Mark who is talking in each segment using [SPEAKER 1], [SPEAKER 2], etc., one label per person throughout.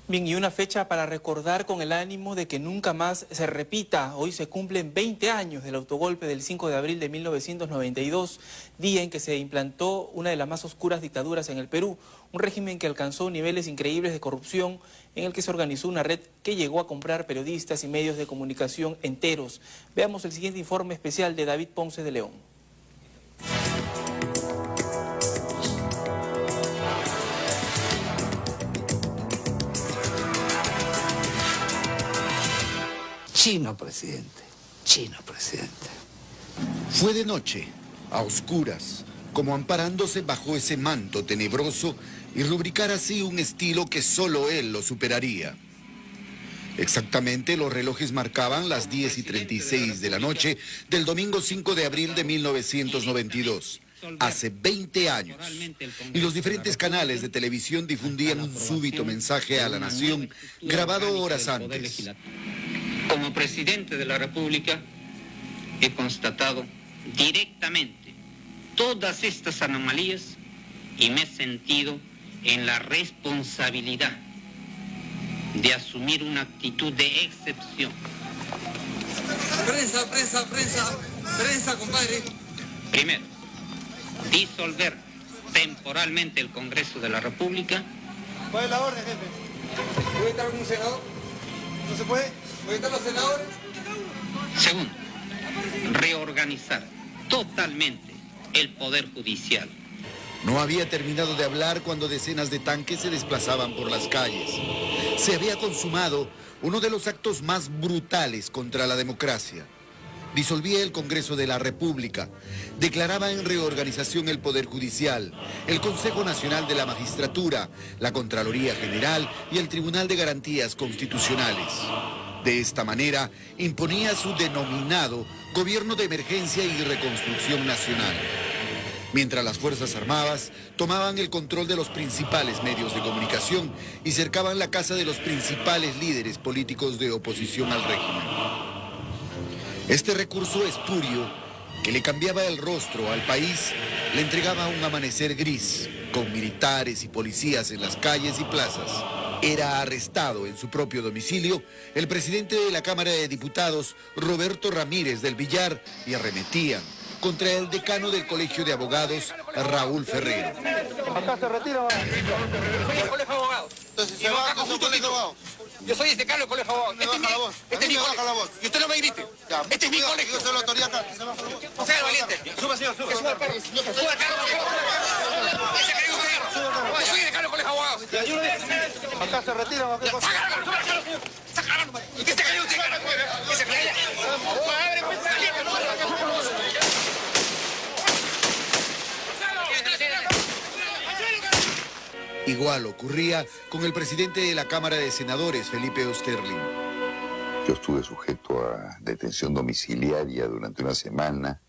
[SPEAKER 1] Bien, y una fecha para recordar con el ánimo de que nunca más se repita. Hoy se cumplen 20 años del autogolpe del 5 de abril de 1992, día en que se implantó una de las más oscuras dictaduras en el Perú, un régimen que alcanzó niveles increíbles de corrupción, en el que se organizó una red que llegó a comprar periodistas y medios de comunicación enteros. Veamos el siguiente informe especial de David Ponce de León.
[SPEAKER 2] Chino presidente, chino presidente.
[SPEAKER 3] Fue de noche, a oscuras, como amparándose bajo ese manto tenebroso y rubricar así un estilo que solo él lo superaría. Exactamente los relojes marcaban las 10:36 de la noche del domingo 5 de abril de 1992. Hace 20 años, y los diferentes canales de televisión difundían un súbito mensaje a la nación grabado horas antes.
[SPEAKER 4] Como presidente de la República, he constatado directamente todas estas anomalías y me he sentido en la responsabilidad de asumir una actitud de excepción.
[SPEAKER 5] Prensa, compadre.
[SPEAKER 4] Primero, disolver temporalmente el Congreso de la República.
[SPEAKER 5] ¿Cuál es la orden, jefe? ¿Puede estar algún senador? ¿No se puede? ¿Pueden estar los senadores?
[SPEAKER 4] Segundo, reorganizar totalmente el Poder Judicial.
[SPEAKER 3] No había terminado de hablar cuando decenas de tanques se desplazaban por las calles. Se había consumado uno de los actos más brutales contra la democracia. Disolvía el Congreso de la República, declaraba en reorganización el Poder Judicial, el Consejo Nacional de la Magistratura, la Contraloría General y el Tribunal de Garantías Constitucionales. De esta manera, imponía su denominado Gobierno de Emergencia y Reconstrucción Nacional. Mientras las Fuerzas Armadas tomaban el control de los principales medios de comunicación y cercaban la casa de los principales líderes políticos de oposición al régimen. Este recurso espurio, que le cambiaba el rostro al país, le entregaba un amanecer gris, con militares y policías en las calles y plazas. Era arrestado en su propio domicilio el presidente de la Cámara de Diputados, Roberto Ramírez del Villar, y arremetían contra el decano del Colegio de Abogados, Raúl Ferrero.
[SPEAKER 5] Acá se retira.
[SPEAKER 6] Soy el colegio de abogados.
[SPEAKER 5] Entonces se va a su colegio de abogados.
[SPEAKER 6] Yo soy el decano del colegio de abogados. Este es mi colegio. Y usted no me grite. Este es mi colegio.
[SPEAKER 5] Yo soy la autoridad acá.
[SPEAKER 6] No sea valiente. Suba, señor, suba. Suba al carro. Suba al carro. Ese que digo que yo soy el decano del colegio de abogados.
[SPEAKER 5] Acá se retira.
[SPEAKER 6] ¿Y qué se cayó usted? ¿Qué se cayó?
[SPEAKER 3] Igual ocurría con el presidente de la Cámara de Senadores, Felipe Osterling.
[SPEAKER 7] Yo estuve sujeto a detención domiciliaria durante una semana,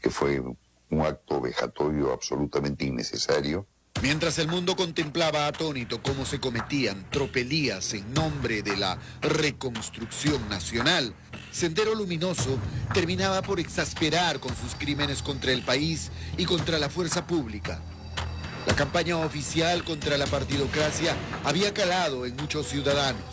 [SPEAKER 7] que fue un acto vejatorio absolutamente innecesario.
[SPEAKER 3] Mientras el mundo contemplaba atónito cómo se cometían tropelías en nombre de la reconstrucción nacional, Sendero Luminoso terminaba por exasperar con sus crímenes contra el país y contra la fuerza pública. La campaña oficial contra la partidocracia había calado en muchos ciudadanos.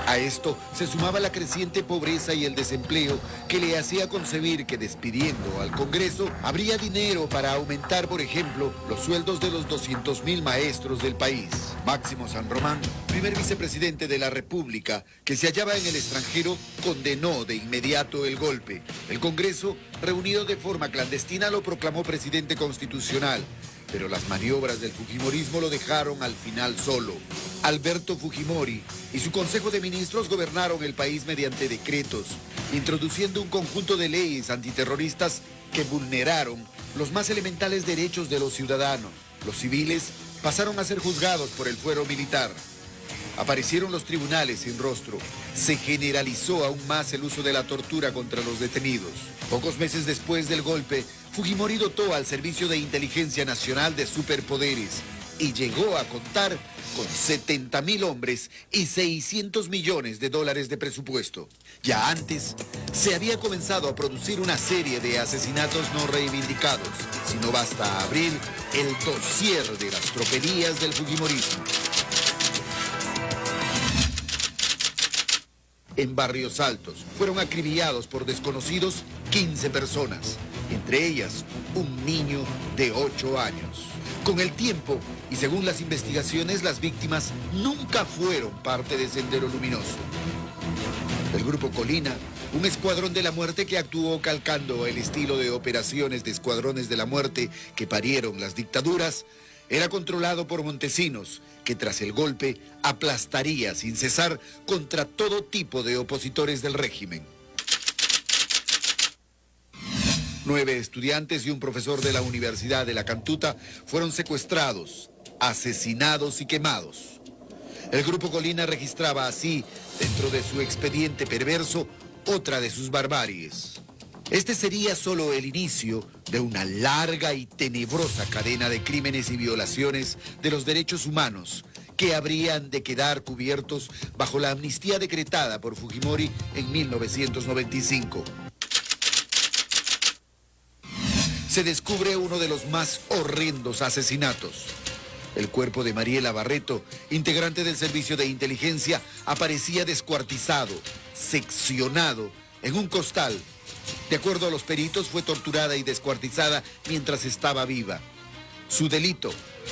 [SPEAKER 3] A esto se sumaba la creciente pobreza y el desempleo que le hacía concebir que despidiendo al Congreso habría dinero para aumentar, por ejemplo, los sueldos de los 200.000 maestros del país. Máximo San Román, primer vicepresidente de la República, que se hallaba en el extranjero, condenó de inmediato el golpe. El Congreso, reunido de forma clandestina, lo proclamó presidente constitucional. Pero las maniobras del fujimorismo lo dejaron al final solo. Alberto Fujimori y su Consejo de Ministros gobernaron el país mediante decretos, introduciendo un conjunto de leyes antiterroristas que vulneraron los más elementales derechos de los ciudadanos. Los civiles pasaron a ser juzgados por el fuero militar. Aparecieron los tribunales sin rostro. Se generalizó aún más el uso de la tortura contra los detenidos. Pocos meses después del golpe, Fujimori dotó al Servicio de Inteligencia Nacional de superpoderes y llegó a contar con 70.000 hombres y 600 millones de dólares de presupuesto. Ya antes, se había comenzado a producir una serie de asesinatos no reivindicados. Si no basta abrir el dossier de las tropelías del fujimorismo. en Barrios Altos. Fueron acribillados por desconocidos 15 personas, entre ellas un niño de 8 años. Con el tiempo, y según las investigaciones, las víctimas nunca fueron parte de Sendero Luminoso. El Grupo Colina, un escuadrón de la muerte que actuó calcando el estilo de operaciones de escuadrones de la muerte que parieron las dictaduras, era controlado por Montesinos, que tras el golpe aplastaría sin cesar contra todo tipo de opositores del régimen. 9 estudiantes y un profesor de la Universidad de La Cantuta fueron secuestrados, asesinados y quemados. El Grupo Colina registraba así, dentro de su expediente perverso, otra de sus barbaries. Este sería solo el inicio de una larga y tenebrosa cadena de crímenes y violaciones de los derechos humanos que habrían de quedar cubiertos bajo la amnistía decretada por Fujimori en 1995. Se descubre uno de los más horrendos asesinatos. El cuerpo de Mariela Barreto, integrante del servicio de inteligencia, aparecía descuartizado, seccionado en un costal. De acuerdo a los peritos, fue torturada y descuartizada mientras estaba viva. Su delito,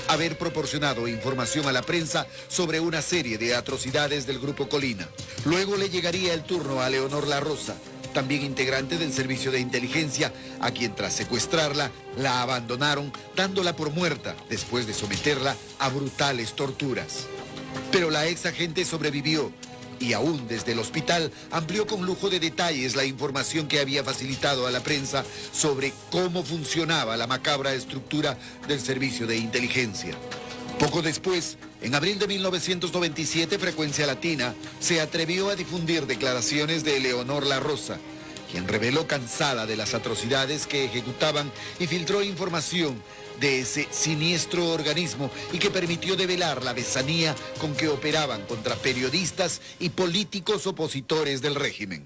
[SPEAKER 3] haber proporcionado información a la prensa sobre una serie de atrocidades del Grupo Colina. Luego le llegaría el turno a Leonor La Rosa, también integrante del servicio de inteligencia, a quien tras secuestrarla, la abandonaron dándola por muerta después de someterla a brutales torturas. Pero la ex agente sobrevivió y aún desde el hospital amplió con lujo de detalles la información que había facilitado a la prensa sobre cómo funcionaba la macabra estructura del servicio de inteligencia. Poco después, en abril de 1997, Frecuencia Latina se atrevió a difundir declaraciones de Leonor La Rosa, quien reveló cansada de las atrocidades que ejecutaban y filtró información de ese siniestro organismo y que permitió develar la besanía con que operaban contra periodistas y políticos opositores del régimen.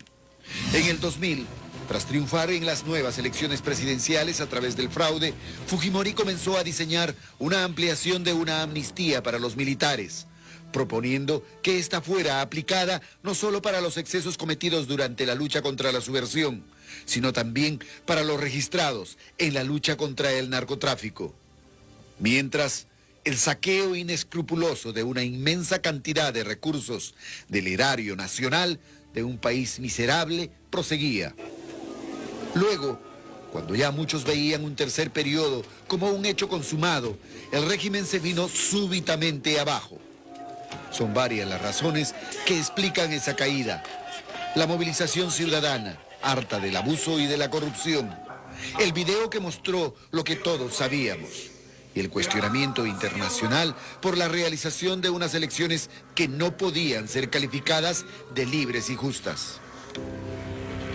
[SPEAKER 3] En el 2000, tras triunfar en las nuevas elecciones presidenciales a través del fraude, Fujimori comenzó a diseñar una ampliación de una amnistía para los militares, proponiendo que esta fuera aplicada no solo para los excesos cometidos durante la lucha contra la subversión, sino también para los registrados en la lucha contra el narcotráfico. Mientras, el saqueo inescrupuloso de una inmensa cantidad de recursos del erario nacional de un país miserable proseguía. Luego, cuando ya muchos veían un tercer periodo como un hecho consumado, el régimen se vino súbitamente abajo. Son varias las razones que explican esa caída. La movilización ciudadana, harta del abuso y de la corrupción. El video que mostró lo que todos sabíamos. Y el cuestionamiento internacional por la realización de unas elecciones que no podían ser calificadas de libres y justas.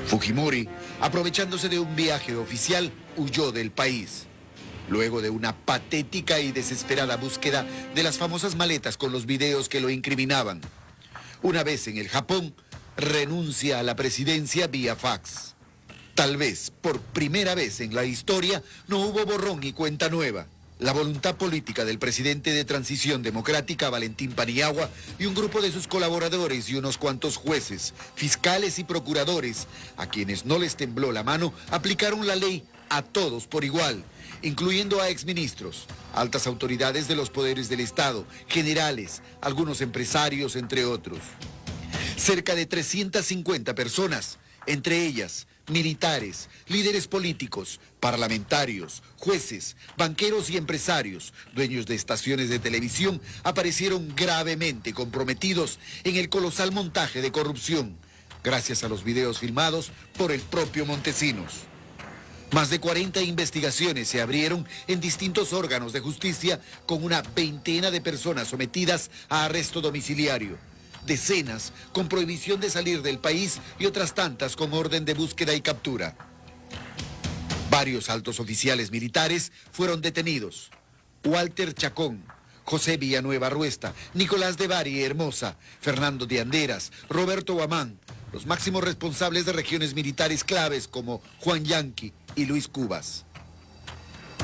[SPEAKER 3] Fujimori, aprovechándose de un viaje oficial, huyó del país. Luego de una patética y desesperada búsqueda de las famosas maletas con los videos que lo incriminaban. Una vez en el Japón, renuncia a la presidencia vía fax. Tal vez, por primera vez en la historia, no hubo borrón y cuenta nueva. La voluntad política del presidente de Transición Democrática, Valentín Paniagua, y un grupo de sus colaboradores y unos cuantos jueces, fiscales y procuradores, a quienes no les tembló la mano, aplicaron la ley a todos por igual, incluyendo a exministros, altas autoridades de los poderes del Estado, generales, algunos empresarios, entre otros. Cerca de 350 personas, entre ellas militares, líderes políticos, parlamentarios, jueces, banqueros y empresarios, dueños de estaciones de televisión, aparecieron gravemente comprometidos en el colosal montaje de corrupción, gracias a los videos filmados por el propio Montesinos. Más de 40 investigaciones se abrieron en distintos órganos de justicia con una veintena de personas sometidas a arresto domiciliario. Decenas con prohibición de salir del país y otras tantas con orden de búsqueda y captura. Varios altos oficiales militares fueron detenidos. Walter Chacón, José Villanueva Ruesta, Nicolás de Bari Hermosa, Fernando de Anderas, Roberto Guamán, los máximos responsables de regiones militares claves como Juan Yanqui y Luis Cubas.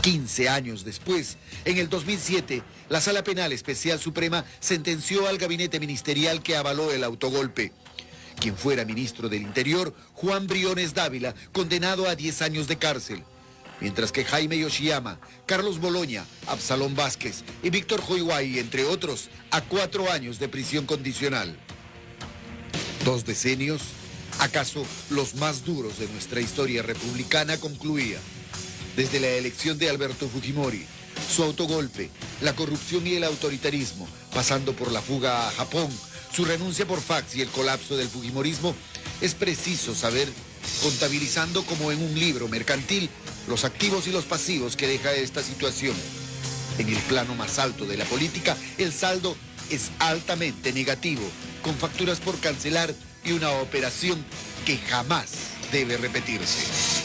[SPEAKER 3] 15 años después, en el 2007, la Sala Penal Especial Suprema sentenció al gabinete ministerial que avaló el autogolpe quien fuera ministro del Interior, Juan Briones Dávila, condenado a 10 años de cárcel, mientras que Jaime Yoshiyama, Carlos Boloña, Absalón Vázquez y Víctor Joiguay, entre otros, a 4 años de prisión condicional. 2 decenios, acaso los más duros de nuestra historia republicana, concluía. Desde la elección de Alberto Fujimori, su autogolpe, la corrupción y el autoritarismo, pasando por la fuga a Japón, su renuncia por fax y el colapso del fujimorismo, es preciso saber, contabilizando como en un libro mercantil, los activos y los pasivos que deja esta situación. En el plano más alto de la política, el saldo es altamente negativo, con facturas por cancelar y una operación que jamás debe repetirse.